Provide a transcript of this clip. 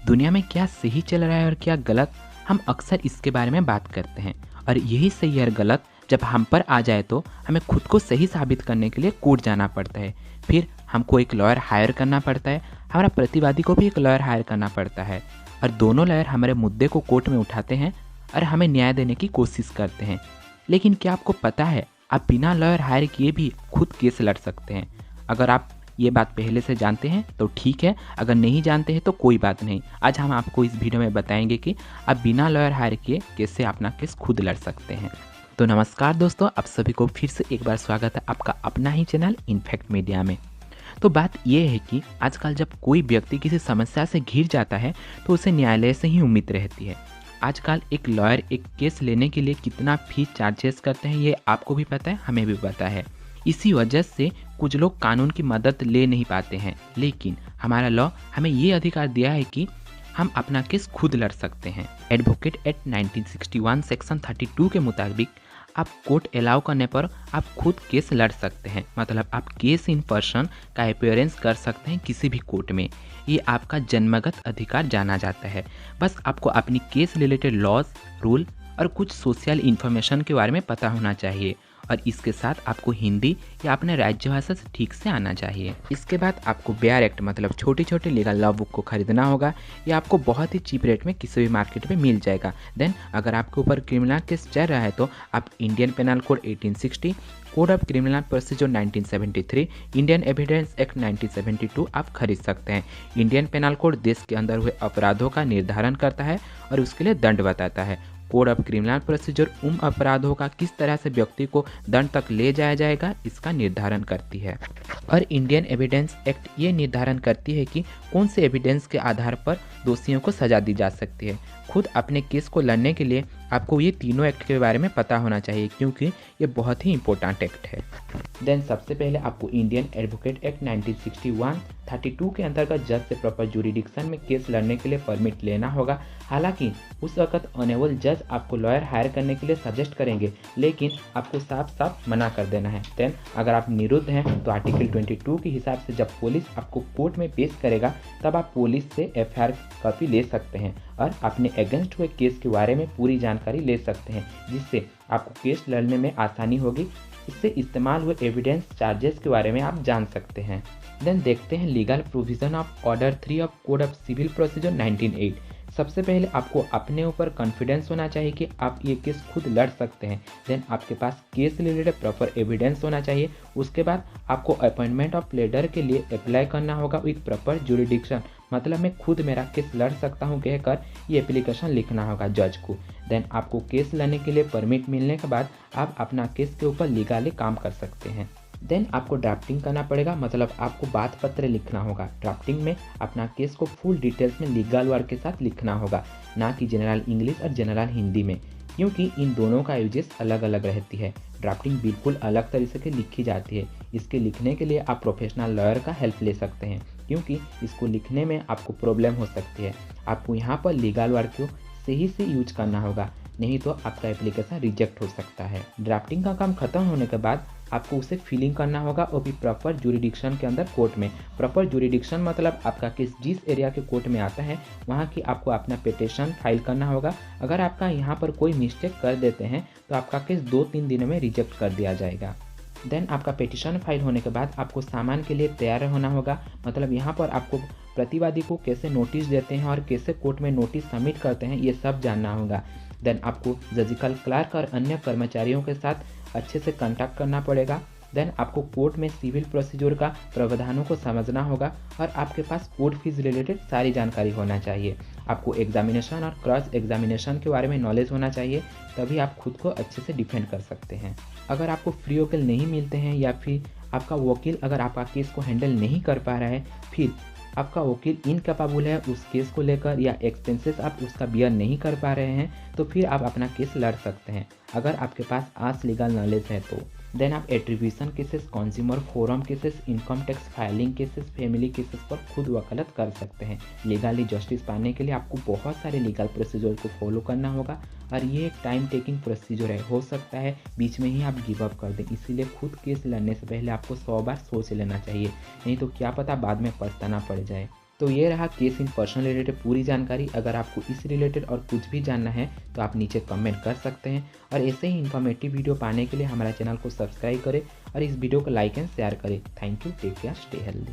दुनिया में क्या सही चल रहा है और क्या गलत, हम अक्सर इसके बारे में बात करते हैं। और यही सही और गलत जब हम पर आ जाए तो हमें खुद को सही साबित करने के लिए कोर्ट जाना पड़ता है। फिर हमको एक लॉयर हायर करना पड़ता है, हमारा प्रतिवादी को भी एक लॉयर हायर करना पड़ता है, और दोनों लॉयर हमारे मुद्दे को कोर्ट में उठाते हैं और हमें न्याय देने की कोशिश करते हैं। लेकिन क्या आपको पता है, आप बिना लॉयर हायर किए भी खुद केस लड़ सकते हैं। अगर आप ये बात पहले से जानते हैं तो ठीक है, अगर नहीं जानते हैं तो कोई बात नहीं। आज हम आपको इस वीडियो में बताएंगे कि आप बिना लॉयर हायर किए कैसे अपना केस खुद लड़ सकते हैं। तो नमस्कार दोस्तों, आप सभी को फिर से एक बार स्वागत है आपका अपना ही चैनल इनफैक्ट मीडिया में। तो बात यह है कि आजकल जब कोई व्यक्ति किसी समस्या से घिर जाता है तो उसे न्यायालय से ही उम्मीद रहती है। आजकल एक लॉयर एक केस लेने के लिए कितना फीस चार्जेस करते हैं ये आपको भी पता है, हमें भी पता है। इसी वजह से कुछ लोग कानून की मदद ले नहीं पाते हैं, लेकिन हमारा लॉ हमें ये अधिकार दिया है कि हम अपना केस खुद लड़ सकते हैं। एडवोकेट एक्ट 1961 सेक्शन 32 के मुताबिक आप कोर्ट अलाउ करने पर आप खुद केस लड़ सकते हैं। मतलब आप केस इन पर्सन का अपीयरेंस कर सकते हैं किसी भी कोर्ट में। ये आपका जन्मगत अधिकार जाना जाता है। बस आपको अपनी केस रिलेटेड लॉज, रूल और कुछ सोशल इन्फॉर्मेशन के बारे में पता होना चाहिए, और इसके साथ आपको हिंदी या अपने राज्य भाषा से ठीक से आना चाहिए। इसके बाद आपको बेयर एक्ट मतलब छोटी छोटी लीगल लॉ बुक को खरीदना होगा। ये आपको बहुत ही चीप रेट में किसी भी मार्केट में मिल जाएगा। देन अगर आपके ऊपर क्रिमिनल केस चल रहा है तो आप Indian penal code 1860, code of criminal procedure 1973, Indian evidence act 1972 आप खरीद सकते हैं। इंडियन पेनल कोड देश के अंदर हुए अपराधों का निर्धारण करता है और उसके लिए दंड बताता है। कोड ऑफ क्रिमिनल प्रोसीजर उन अपराधों का किस तरह से व्यक्ति को दंड तक ले जाया जाएगा इसका निर्धारण करती है। और इंडियन एविडेंस एक्ट ये निर्धारण करती है कि कौन से एविडेंस के आधार पर दोषियों को सजा दी जा सकती है। खुद अपने केस को लड़ने के लिए आपको ये तीनों एक्ट के बारे में पता होना चाहिए, क्योंकि ये बहुत ही इंपॉर्टेंट एक्ट है। देन सबसे पहले आपको इंडियन एडवोकेट एक्ट 1961 32 के अंतर्गत जज से प्रॉपर जुरिडिक्शन में केस लड़ने के लिए परमिट लेना होगा। हालांकि उस वक्त ऑनेबल जज आपको लॉयर हायर करने के लिए सजेस्ट करेंगे, लेकिन आपको साफ साफ मना कर देना है। देन अगर आप निरुद्ध हैं तो आर्टिकल 22 के हिसाब से जब पुलिस आपको कोर्ट में पेश करेगा तब आप पुलिस से FIR कॉपी ले सकते हैं और अपने अगेंस्ट हुए केस के बारे में पूरी जानकारी ले सकते हैं, जिससे आपको केस लड़ने में आसानी होगी। इससे इस्तेमाल हुए एविडेंस चार्जेस के बारे में आप जान सकते हैं। देन देखते हैं legal provision of order 3 of code of civil procedure 1908। सबसे पहले आपको अपने ऊपर कॉन्फिडेंस होना चाहिए कि आप ये केस खुद लड़ सकते हैं। देन आपके पास केस रिलेटेड प्रॉपर एविडेंस होना चाहिए। उसके बाद आपको अपॉइंटमेंट ऑफ प्लेडर के लिए अप्लाई करना होगा विथ प्रॉपर जुरिडिक्शन, मतलब मैं खुद मेरा केस लड़ सकता हूँ कहकर ये एप्लीकेशन लिखना होगा जज को। देन आपको केस लड़ने के लिए परमिट मिलने के बाद आप अपना केस के ऊपर लीगली काम कर सकते हैं। देन आपको ड्राफ्टिंग करना पड़ेगा, मतलब आपको बात पत्र लिखना होगा। ड्राफ्टिंग में अपना केस को फुल डिटेल्स में लीगल वर्ड के साथ लिखना होगा, ना कि जनरल इंग्लिश और जनरल हिंदी में, क्योंकि इन दोनों का यूजेस अलग अलग रहती है। ड्राफ्टिंग बिल्कुल अलग तरीके से लिखी जाती है। इसके लिखने के लिए आप प्रोफेशनल लॉयर का हेल्प ले सकते हैं, क्योंकि इसको लिखने में आपको प्रॉब्लम हो सकती है। आपको यहाँ पर लीगल वर्ड को सही से यूज करना होगा, नहीं तो आपका एप्लीकेशन रिजेक्ट हो सकता है। ड्राफ्टिंग का काम खत्म होने के बाद आपको उसे फिलिंग करना होगा, और भी प्रॉपर जुरिडिक्शन के अंदर कोर्ट में। प्रॉपर जुरिडिक्शन मतलब आपका केस जिस एरिया के कोर्ट में आता है वहाँ की आपको अपना पिटीशन फाइल करना होगा। अगर आपका यहाँ पर कोई मिस्टेक कर देते हैं तो आपका केस 2-3 दिनों में रिजेक्ट कर दिया जाएगा। देन आपका पिटीशन फाइल होने के बाद आपको सामान के लिए तैयार होना होगा, मतलब यहाँ पर आपको प्रतिवादी को कैसे नोटिस देते हैं और कैसे कोर्ट में नोटिस सबमिट करते हैं ये सब जानना होगा। देन आपको जजिकल क्लर्क और अन्य कर्मचारियों के साथ अच्छे से कांटेक्ट करना पड़ेगा। देन आपको कोर्ट में सिविल प्रोसीजर का प्रावधानों को समझना होगा, और आपके पास कोर्ट फीस रिलेटेड सारी जानकारी होना चाहिए। आपको एग्जामिनेशन और क्रॉस एग्जामिनेशन के बारे में नॉलेज होना चाहिए, तभी आप खुद को अच्छे से डिफेंड कर सकते हैं। अगर आपको फ्री वकील नहीं मिलते हैं या फिर आपका वकील अगर आपका केस को हैंडल नहीं कर पा रहा है, फिर आपका वकील इनकैपेबल है उस केस को लेकर, या एक्सपेंसेस आप उसका बियर नहीं कर पा रहे हैं, तो फिर आप अपना केस लड़ सकते हैं अगर आपके पास आज लीगल नॉलेज है तो। देन आप attribution cases, consumer forum cases, income tax filing cases, family cases पर खुद वकालत कर सकते हैं। लीगली जस्टिस पाने के लिए आपको बहुत सारे लीगल प्रोसीजर को फॉलो करना होगा, और ये एक टाइम टेकिंग प्रोसीजर है। हो सकता है बीच में ही आप गिव अप कर दें, इसीलिए खुद केस लड़ने से पहले आपको 100 बार सोच लेना चाहिए, नहीं तो क्या पता बाद में पछताना पड़ जाए। तो ये रहा केस इन पर्सनल रिलेटेड पूरी जानकारी। अगर आपको इस रिलेटेड और कुछ भी जानना है तो आप नीचे कमेंट कर सकते हैं, और ऐसे ही इन्फॉर्मेटिव वीडियो पाने के लिए हमारा चैनल को सब्सक्राइब करें और इस वीडियो को लाइक एंड शेयर करें। Thank you, take care, stay healthy.